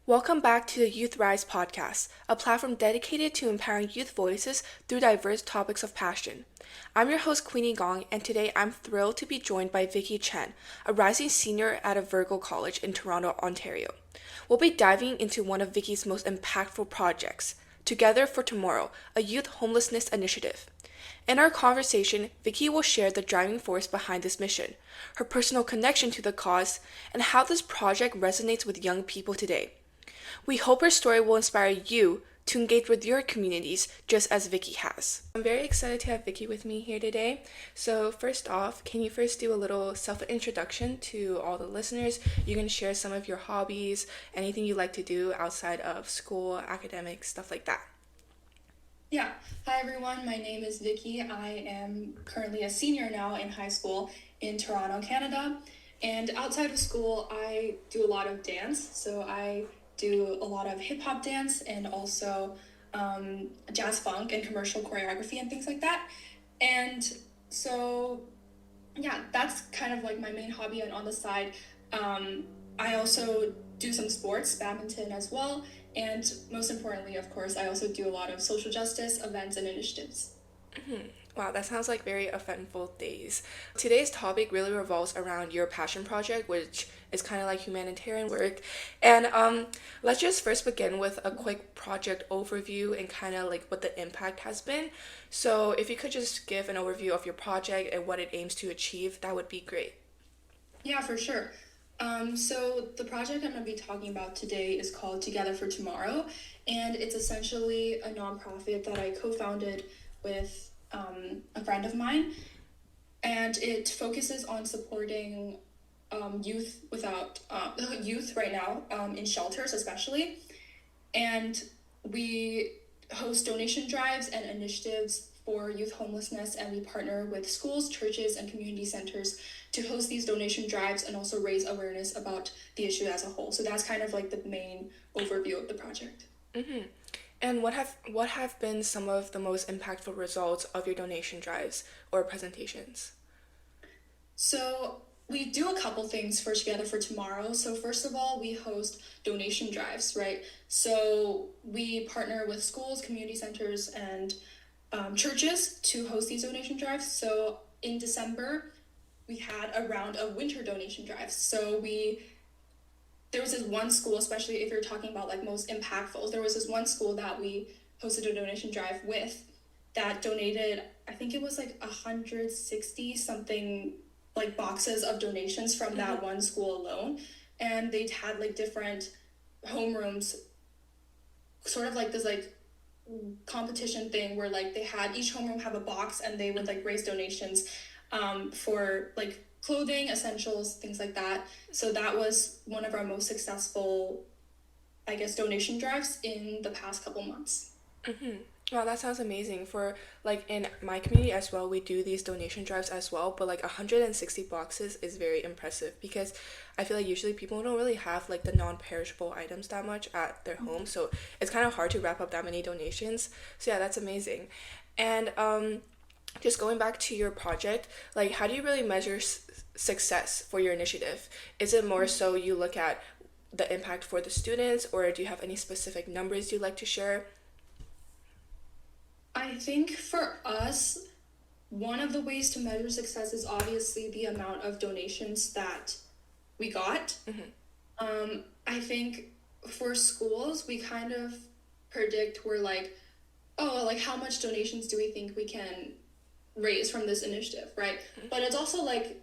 Welcome back to the YouthRise Podcast, a platform dedicated to empowering youth voices through diverse topics of passion. I'm your host, Queeny Gong, and today I'm thrilled to be joined by Vicky Chen, a rising senior at Havergal College in Toronto, Ontario. We'll be diving into one of Vicky's most impactful projects, Together for Tomorrow, a youth homelessness initiative. In our conversation, Vicky will share the driving force behind this mission, her personal connection to the cause, and how this project resonates with young people today. We hope her story will inspire you to engage with your communities just as Vicky has. I'm very excited to have Vicky with me here today. So first off, can you first do a little self-introduction to all the listeners? You can share some of your hobbies, anything you like to do outside of school, academics, stuff like that. Yeah. Hi, everyone. My name is Vicky. I am currently a senior now in high school in Toronto, Canada. And outside of school, I do a lot of dance. So I do a lot of hip hop dance and also jazz funk and commercial choreography and things like that. And so, yeah, that's kind of like my main hobby. And on the side, I also do some sports, badminton as well. And most importantly, of course, I also do a lot of social justice events and initiatives. Wow, that sounds like very eventful days. Today's topic really revolves around your passion project, which is kind of like humanitarian work. And let's just first begin with a quick project overview and kind of like what the impact has been. So if you could just give an overview of your project and what it aims to achieve, that would be great. Yeah, for sure. So the project I'm going to be talking about today is called Together for Tomorrow, and it's essentially a nonprofit that I co-founded with a friend of mine, and it focuses on supporting youth without youth right now in shelters especially, and we host donation drives and initiatives for youth homelessness, and we partner with schools, churches, and community centers to host these donation drives and also raise awareness about the issue as a whole. So that's kind of like the main overview of the project. And what have been some of the most impactful results of your donation drives or presentations? So we do a couple things for Together for Tomorrow. So first of all, we host donation drives, right? So we partner with schools, community centers, and churches to host these donation drives. So in December, we had a round of winter donation drives. So there was this one school, especially if you're talking about like most impactful, there was this one school that we hosted a donation drive with that donated, I think it was like 160 something like boxes of donations from that one school alone. And they had like different homerooms, sort of like this like competition thing where like they had each homeroom have a box and they would like raise donations for like clothing, essentials, things like that. So that was one of our most successful, I guess, donation drives in the past couple months. Wow, that sounds amazing. For like in my community as well, we do these donation drives as well, but like 160 boxes is very impressive because I feel like usually people don't really have like the non-perishable items that much at their home, so it's kind of hard to wrap up that many donations. So yeah, that's amazing. And just going back to your project, like how do you really measure success for your initiative? Is it more so you look at the impact for the students, or do you have any specific numbers you'd like to share? I think for us, one of the ways to measure success is obviously the amount of donations that we got. I think for schools, we kind of predict we're like, oh, like how much donations do we think we can raise from this initiative, right? But it's also like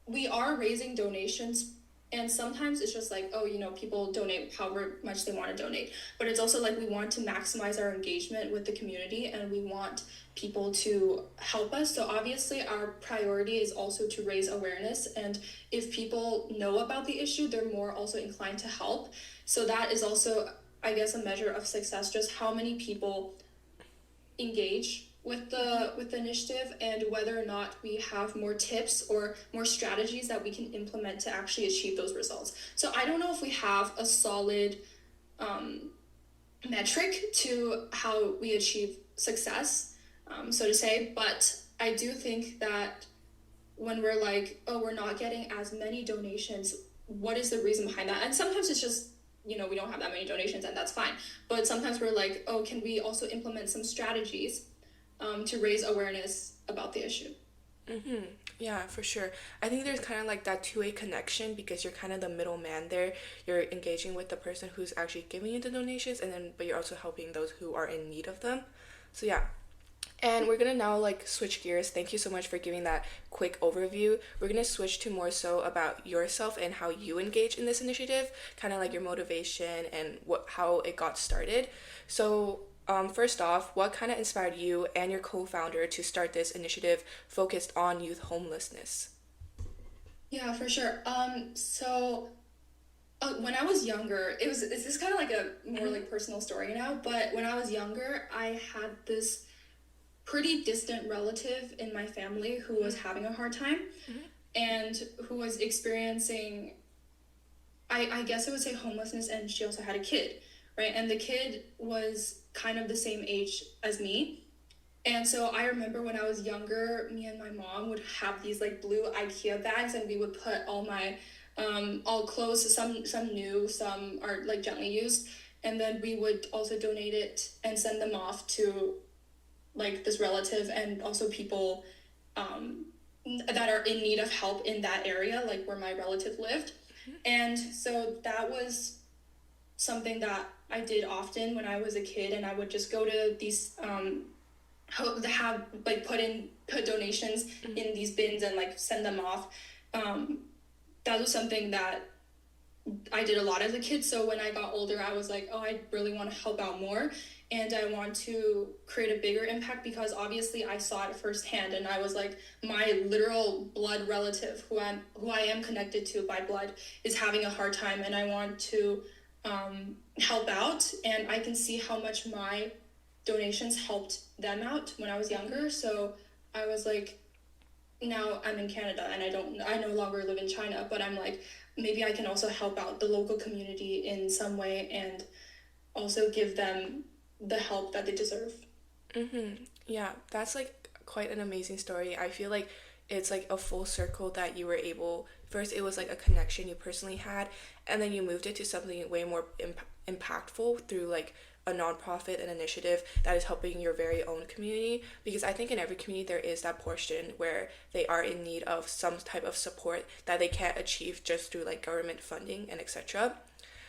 we are raising donations, and sometimes it's just like, oh, people donate however much they want to donate. But it's also like we want to maximize our engagement with the community and we want people to help us. So obviously our priority is also to raise awareness. And if people know about the issue, they're more also inclined to help. So that is also, I guess, a measure of success, just how many people engage with the initiative and whether or not we have more tips or more strategies that we can implement to actually achieve those results. So I don't know if we have a solid metric to how we achieve success, so to say, but I do think that when we're like, oh, we're not getting as many donations, what is the reason behind that? And sometimes it's just we don't have that many donations, and that's fine. But sometimes we're like, oh, can we also implement some strategies to raise awareness about the issue? Mm-hmm. Yeah, for sure. I think there's kind of like that two-way connection because you're kind of the middleman there. You're engaging with the person who's actually giving you the donations, and then but you're also helping those who are in need of them. So yeah. And we're gonna now like switch gears. Thank you so much for giving that quick overview. We're gonna switch to more so about yourself and how you engage in this initiative, kind of like your motivation and how it got started. So first off, what kind of inspired you and your co-founder to start this initiative focused on youth homelessness? Yeah, for sure. So when I was younger, this is kind of like a more like personal story now, but when I was younger, I had this pretty distant relative in my family who was having a hard time and who was experiencing, I guess I would say homelessness, and she also had a kid, right? And the kid was kind of the same age as me. And so I remember when I was younger, me and my mom would have these like blue IKEA bags, and we would put all my all clothes, some new, some are like gently used, and then we would also donate it and send them off to like this relative and also people that are in need of help in that area, like where my relative lived. And so that was something that I did often when I was a kid, and I would just go to these have like put donations in these bins and like send them off. That was something that I did a lot as a kid. So when I got older, I was like, oh, I really want to help out more, and I want to create a bigger impact, because obviously I saw it firsthand, and I was like, my literal blood relative who I am connected to by blood is having a hard time, and I want to help out, and I can see how much my donations helped them out when I was younger. So I was like, now I'm in Canada and I no longer live in China, but I'm like, maybe I can also help out the local community in some way and also give them the help that they deserve. Mm-hmm. Yeah, that's like quite an amazing story. I feel like it's like a full circle that you were able. First, it was like a connection you personally had, and then you moved it to something way more impactful through like a nonprofit, an initiative that is helping your very own community. Because I think in every community there is that portion where they are in need of some type of support that they can't achieve just through like government funding and etc.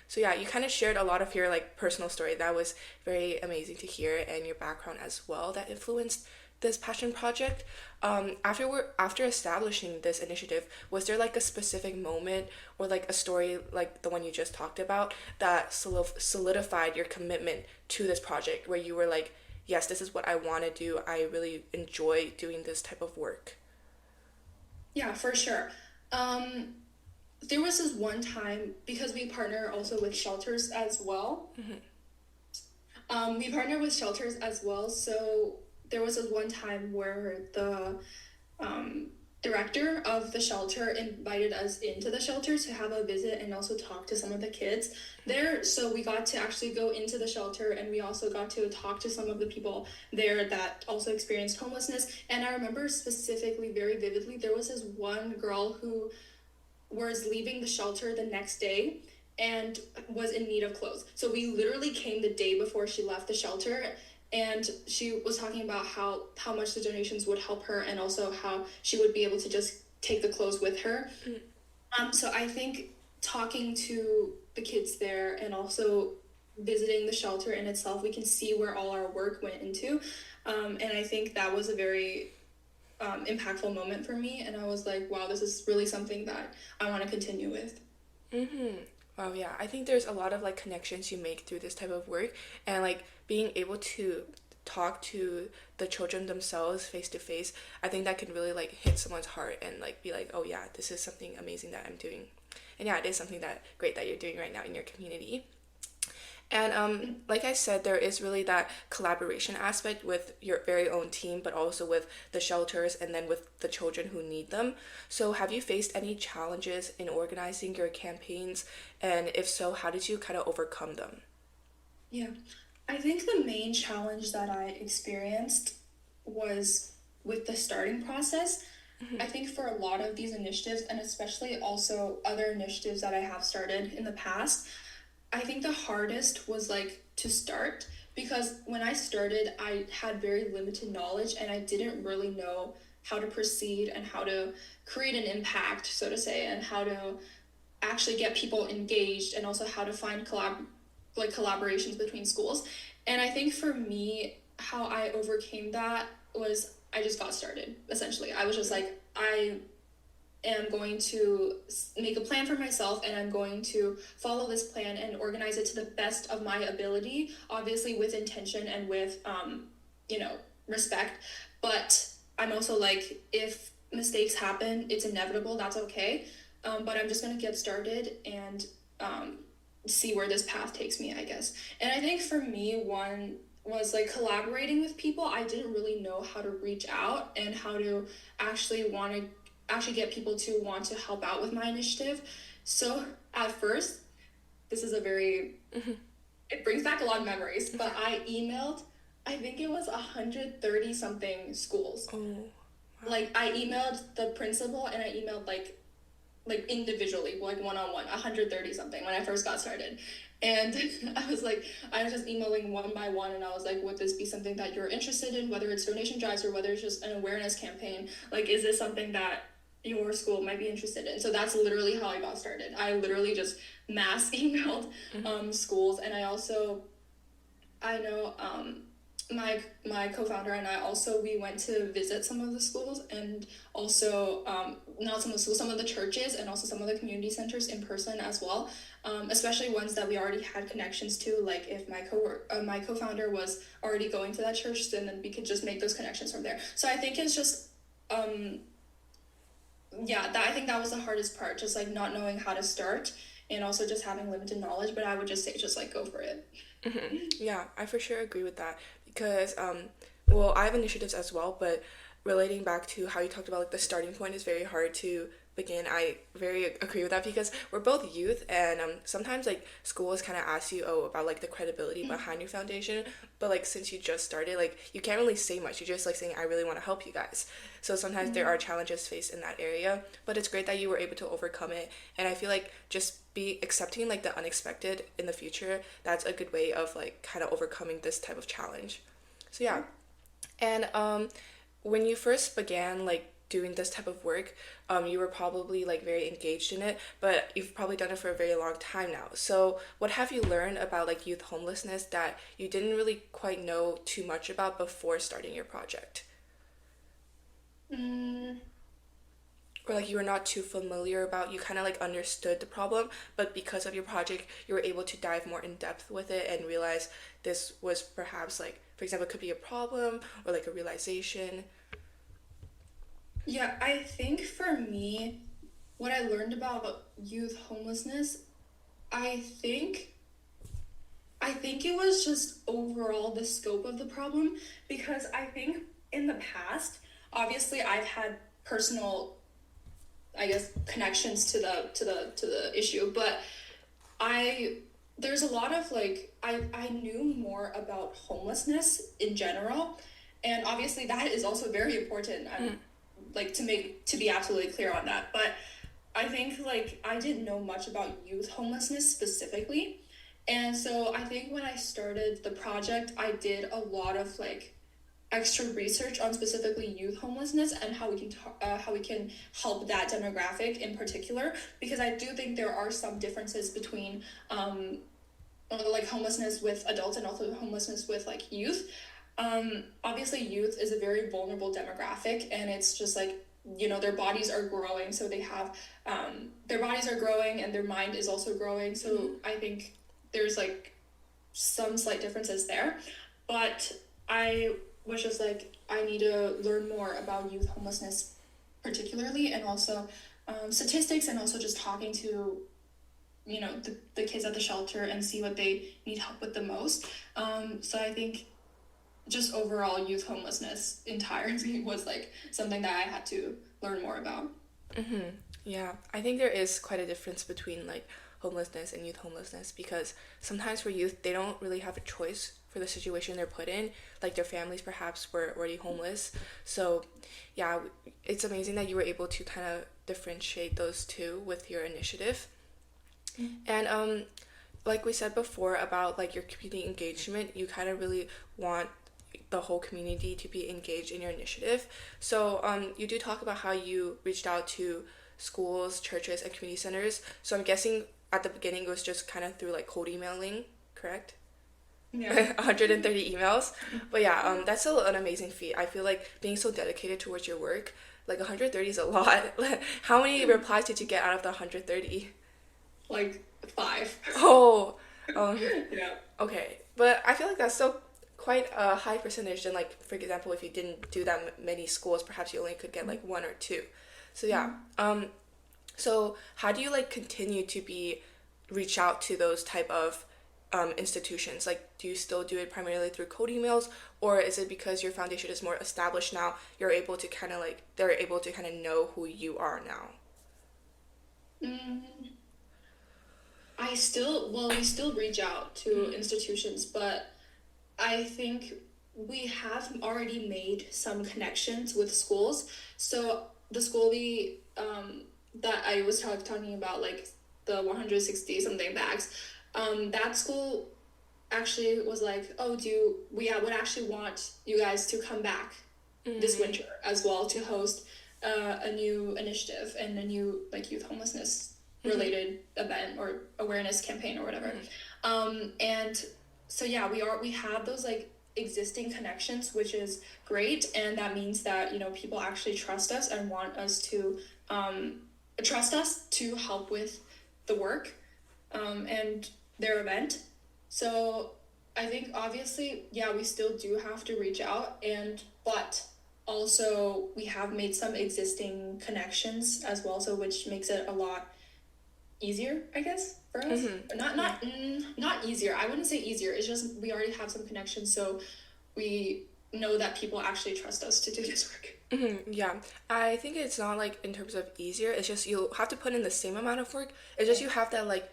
So yeah, you kind of shared a lot of your like personal story. That was very amazing to hear, and your background as well that influenced this passion project. After establishing this initiative, was there like a specific moment or like a story like the one you just talked about that solidified your commitment to this project, where you were like, yes, this is what I want to do. I really enjoy doing this type of work. Yeah, for sure. There was this one time, because we partner also with shelters as well. We partner with shelters as well. So there was this one time where the director of the shelter invited us into the shelter to have a visit and also talk to some of the kids there. So we got to actually go into the shelter, and we also got to talk to some of the people there that also experienced homelessness. And I remember specifically, very vividly, there was this one girl who was leaving the shelter the next day and was in need of clothes. So we literally came the day before she left the shelter, and she was talking about how much the donations would help her, and also how she would be able to just take the clothes with her. So I think talking to the kids there and also visiting the shelter in itself, we can see where all our work went into. And I think that was a very impactful moment for me, and I was like, wow, this is really something that I want to continue with. Wow, yeah. I think there's a lot of like connections you make through this type of work, and like being able to talk to the children themselves face to face. I think that can really like hit someone's heart and like be like, oh yeah, this is something amazing that I'm doing. And yeah, it is something that great that you're doing right now in your community. And like I said, there is really that collaboration aspect with your very own team, but also with the shelters and then with the children who need them. So have you faced any challenges in organizing your campaigns? And if so, how did you kind of overcome them? Yeah, I think the main challenge that I experienced was with the starting process. I think for a lot of these initiatives, and especially also other initiatives that I have started in the past, I think the hardest was like to start, because when I started, I had very limited knowledge and I didn't really know how to proceed and how to create an impact, so to say, and how to actually get people engaged, and also how to find collaborations between schools. And I think for me, how I overcame that was I just got started. Essentially, I was just like, I am going to make a plan for myself, and I'm going to follow this plan and organize it to the best of my ability, obviously with intention and with you know, respect. But I'm also like, if mistakes happen, it's inevitable, that's okay. But I'm just going to get started and see where this path takes me, I guess. And I think for me, one was like collaborating with people. I didn't really know how to reach out and how to actually get people to want to help out with my initiative. So at first, this is a very, it brings back a lot of memories, but I emailed, I think it was 130 something schools. Oh, wow. Like I emailed the principal and I emailed like individually, like one-on-one, 130 something when I first got started. And I was just emailing one by one, and I was like, would this be something that you're interested in, whether it's donation drives or whether it's just an awareness campaign? Like, is this something that your school might be interested in? So that's literally how I got started. I literally just mass emailed schools. And I know my co-founder and I also, we went to visit some of the schools, and also not some of the schools, some of the churches, and also some of the community centers in person as well, especially ones that we already had connections to. Like if my co-founder was already going to that church, then we could just make those connections from there. So I think it's just I think that was the hardest part, just like not knowing how to start, and also just having limited knowledge. But I would just say, just like go for it. Yeah, I for sure agree with that because, I have initiatives as well, but relating back to how you talked about like the starting point is very hard to begin. I very agree with that because we're both youth, and sometimes like schools kind of ask you about like the credibility behind your foundation, but like since you just started, like you can't really say much. You're just like saying, I really want to help you guys. So sometimes there are challenges faced in that area, but it's great that you were able to overcome it. And I feel like just be accepting like the unexpected in the future, that's a good way of like kind of overcoming this type of challenge. So yeah. And when you first began like doing this type of work, you were probably like very engaged in it, but you've probably done it for a very long time now. So what have you learned about like youth homelessness that you didn't really quite know too much about before starting your project? Or like you were not too familiar about, you kind of like understood the problem, but because of your project, you were able to dive more in depth with it and realize this was perhaps like, for example, it could be a problem or like a realization. Yeah, I think for me, what I learned about youth homelessness, I think I think it was just overall the scope of the problem, because I think in the past, obviously I've had personal, I guess, connections to the issue, but I there's a lot of like, I knew more about homelessness in general, and obviously that is also very important. I'm like, to be absolutely clear on that, but I think like I didn't know much about youth homelessness specifically. And so I think when I started the project, I did a lot of like extra research on specifically youth homelessness and how we can help that demographic in particular, because I do think there are some differences between like homelessness with adults and also homelessness with like youth. Obviously youth is a very vulnerable demographic, and it's just like, you know, their bodies are growing, so they have their bodies are growing and their mind is also growing. So I think there's like some slight differences there, but I was just like, I need to learn more about youth homelessness particularly, and also statistics, and also just talking to, you know, the kids at the shelter and see what they need help with the most. So I think just overall youth homelessness entirely was like something that I had to learn more about. Yeah, I think there is quite a difference between like homelessness and youth homelessness, because sometimes for youth, they don't really have a choice for the situation they're put in. Like their families perhaps were already homeless. So yeah, it's amazing that you were able to kind of differentiate those two with your initiative. And like we said before about like your community engagement, you kind of really want the whole community to be engaged in your initiative. So you do talk about how you reached out to schools, churches, and community centers. So I'm guessing at the beginning it was just kind of through like cold emailing, correct? Yeah. 130 emails. But yeah, that's still an amazing feat. I feel like being so dedicated towards your work, like 130 is a lot. How many replies did you get out of the 130? Like 5. Oh, um, Yeah. okay. But I feel like that's still quite a high percentage than like, for example, if you didn't do that many schools, perhaps you only could get like one or two. So yeah. So how do you like continue to be reach out to those type of institutions? Like, do you still do it primarily through cold emails, or is it because your foundation is more established now, you're able to kind of like they're able to kind of know who you are now? Mm, we still reach out to institutions, but I think we have already made some connections with schools. So the school that I was talking about, like the 160 something bags, that school actually was like, oh, we would actually want you guys to come back this winter as well to host a new initiative and a new like youth homelessness related event or awareness campaign or whatever. And so yeah, we have those like existing connections, which is great, and that means that people actually trust us and want us to trust us to help with the work and their event. So I think obviously, yeah, we still do have to reach out, but also we have made some existing connections as well, so which makes it a lot easier, I guess, for us. Not easier. I wouldn't say easier. It's just we already have some connections, so we know that people actually trust us to do this work. Yeah, I think it's not like in terms of easier. It's just you have to put in the same amount of work. It's just you have that like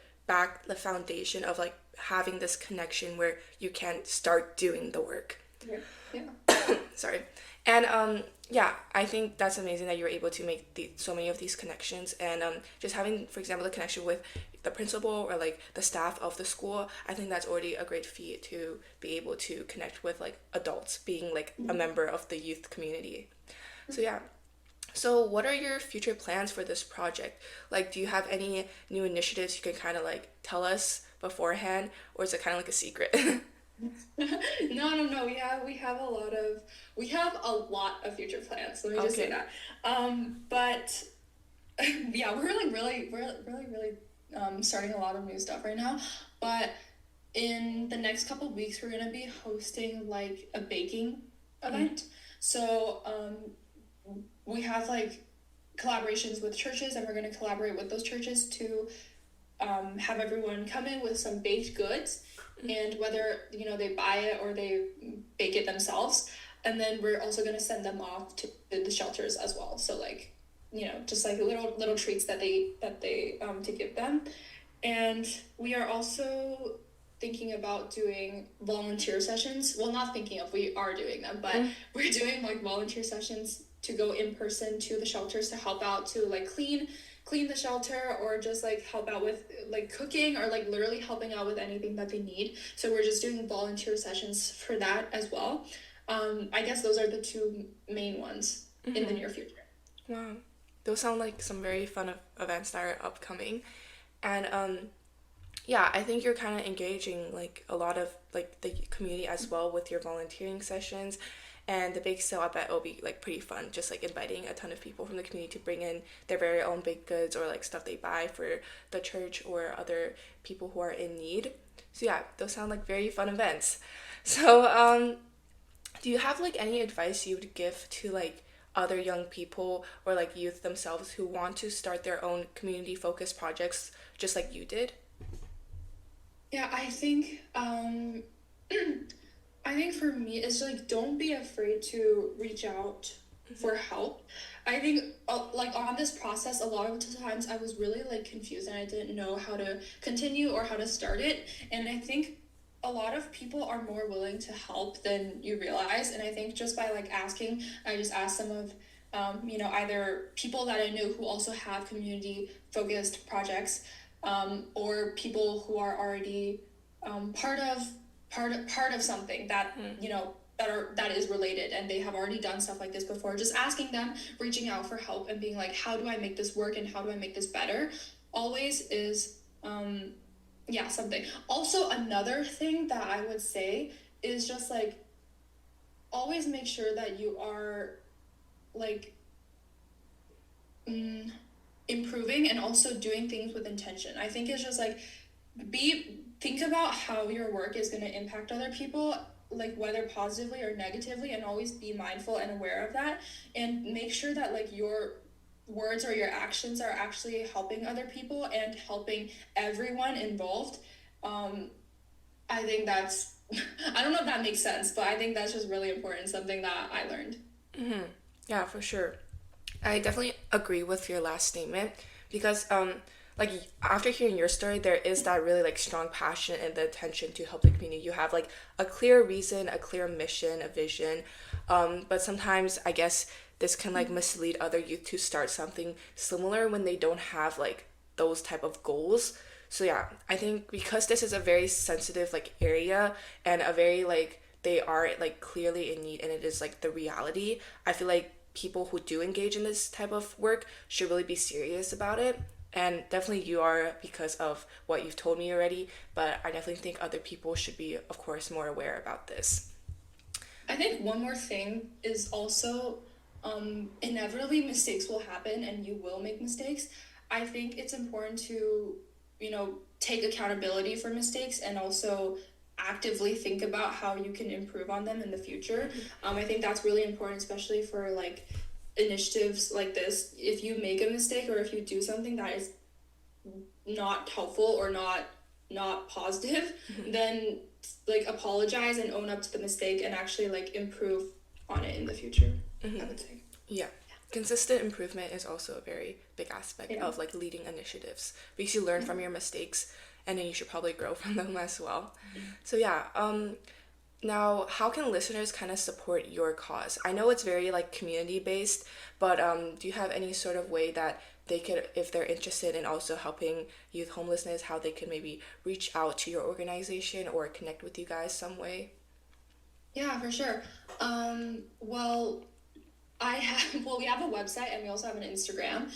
the foundation of like having this connection where you can start doing the work. Yeah. Yeah. Sorry. And yeah, I think that's amazing that you're able to make so many of these connections, and just having, for example, the connection with the principal or like the staff of the school. I think that's already a great feat to be able to connect with like adults, being like a member of the youth community. So yeah. So what are your future plans for this project? Like, do you have any new initiatives you can kind of like tell us beforehand, or is it kind of like a secret? No. We have a lot of future plans. Let me just say Okay. that. But yeah, we're really starting a lot of new stuff right now. But in the next couple of weeks, we're gonna be hosting like a baking event. So we have like collaborations with churches, and we're gonna collaborate with those churches to have everyone come in with some baked goods, and whether they buy it or they bake it themselves, and then we're also going to send them off to the shelters as well, so like just like little treats that they to give them. And we are also thinking about doing volunteer sessions. Well, not thinking of, we are doing them, but we're doing like volunteer sessions to go in person to the shelters to help out, to like clean the shelter, or just like help out with like cooking, or like literally helping out with anything that they need. So we're just doing volunteer sessions for that as well. I guess those are the two main ones in the near future. Wow. Those sound like some very fun events that are upcoming. And yeah, I think you're kind of engaging like a lot of like the community as well with your volunteering sessions. And the bake sale, I bet it'll be like pretty fun, just like inviting a ton of people from the community to bring in their very own baked goods or like stuff they buy for the church or other people who are in need. So yeah, those sound like very fun events. So do you have like any advice you would give to like other young people or like youth themselves who want to start their own community focused projects just like you did? Yeah, I think for me, it's like, don't be afraid to reach out for help. I think like on this process, a lot of times I was really like confused, and I didn't know how to continue or how to start it. And I think a lot of people are more willing to help than you realize. And I think just by like asking, I just asked some of either people that I knew who also have community focused projects, or people who are already part of something that that is related, and they have already done stuff like this before. Just asking them, reaching out for help, and being like, how do I make this work and how do I make this better, always is something. Also, another thing that I would say is just like, always make sure that you are like improving and also doing things with intention. I think it's just like, think about how your work is going to impact other people, like whether positively or negatively, and always be mindful and aware of that, and make sure that like your words or your actions are actually helping other people and helping everyone involved. I think that's I don't know if that makes sense, but I think that's just really important, something that I learned. Yeah, for sure. I definitely agree with your last statement because like after hearing your story, there is that really like strong passion and the attention to help the community. You have like a clear reason, a clear mission, a vision, but sometimes I guess this can like mislead other youth to start something similar when they don't have like those type of goals. So yeah, I think because this is a very sensitive like area and a very like they are like clearly in need and it is like the reality, I feel like people who do engage in this type of work should really be serious about it. And definitely you are because of what you've told me already, but I definitely think other people should be, of course, more aware about this. I think one more thing is also, inevitably mistakes will happen and you will make mistakes. I think it's important to, take accountability for mistakes and also actively think about how you can improve on them in the future. I think that's really important, especially for like initiatives like this. If you make a mistake or if you do something that is not helpful or not positive, then like apologize and own up to the mistake and actually like improve on it in the future. I would say. Yeah. Consistent improvement is also a very big aspect of like leading initiatives because you learn from your mistakes and then you should probably grow from them as well. So yeah, now how can listeners kind of support your cause? I know it's very like community based, but do you have any sort of way that they could, if they're interested in also helping youth homelessness, how they could maybe reach out to your organization or connect with you guys some way? Yeah, for sure. Well, we have a website and we also have an Instagram.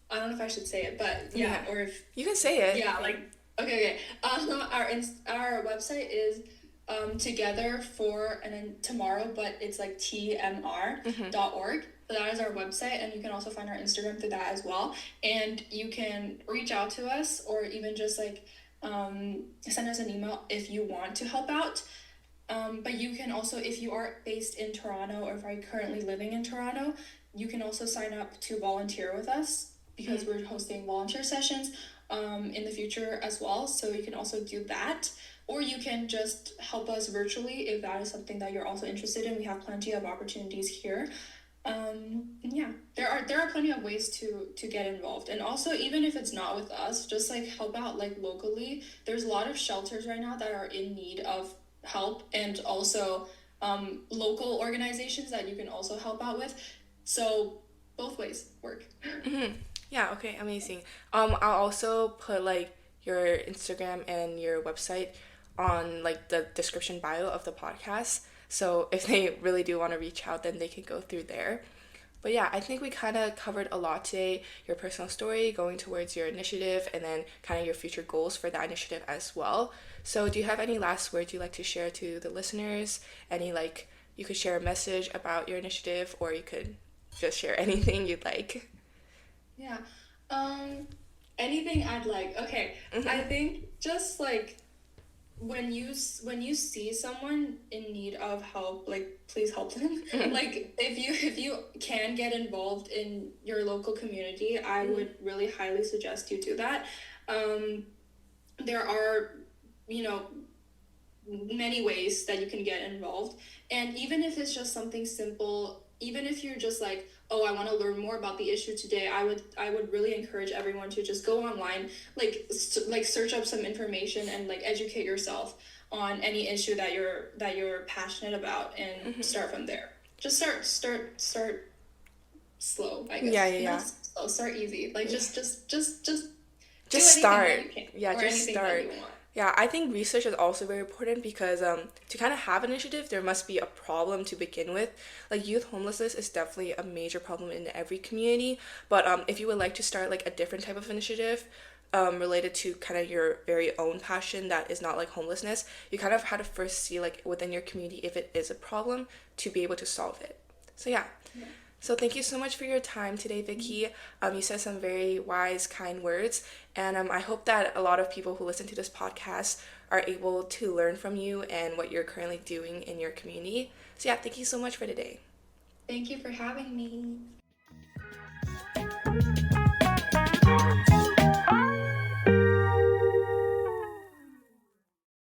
I don't know if I should say it, but or if you can say it. Yeah, like okay. Our website is together for and then tomorrow, but it's like tmr.org. So that is our website, and you can also find our Instagram through that as well. And you can reach out to us or even just like send us an email if you want to help out. But you can also, if you are based in Toronto or if you're currently living in Toronto, you can also sign up to volunteer with us because we're hosting volunteer sessions in the future as well. So you can also do that. Or you can just help us virtually if that is something that you're also interested in. We have plenty of opportunities here. There are plenty of ways to get involved. And also, even if it's not with us, just like help out like locally. There's a lot of shelters right now that are in need of help, and also local organizations that you can also help out with. So both ways work. Yeah, okay, amazing. I'll also put like your Instagram and your website on like the description bio of the podcast. So if they really do want to reach out, then they can go through there. But yeah, I think we kind of covered a lot today. Your personal story, going towards your initiative, and then kind of your future goals for that initiative as well. So do you have any last words you'd like to share to the listeners? Any like, you could share a message about your initiative, or you could just share anything you'd like. Yeah. Anything I'd like. Okay. I think just like when you see someone in need of help, like please help them. Like if you can get involved in your local community, I would really highly suggest you do that. There are, many ways that you can get involved, and even if it's just something simple, even if you're just like, oh, I want to learn more about the issue today, I would really encourage everyone to just go online, like search up some information and like educate yourself on any issue that you're passionate about, and start from there. Just start slow, I guess. Yeah. slow. Start easy. Like just do Just anything start. that you can, Yeah, or just anything start. that you want. Yeah, I think research is also very important because to kind of have an initiative, there must be a problem to begin with. Like youth homelessness is definitely a major problem in every community. But if you would like to start like a different type of initiative related to kind of your very own passion that is not like homelessness, you kind of have to first see like within your community if it is a problem to be able to solve it. So yeah. So thank you so much for your time today, Vicky. You said some very wise, kind words, and I hope that a lot of people who listen to this podcast are able to learn from you and what you're currently doing in your community. So yeah, thank you so much for today. Thank you for having me.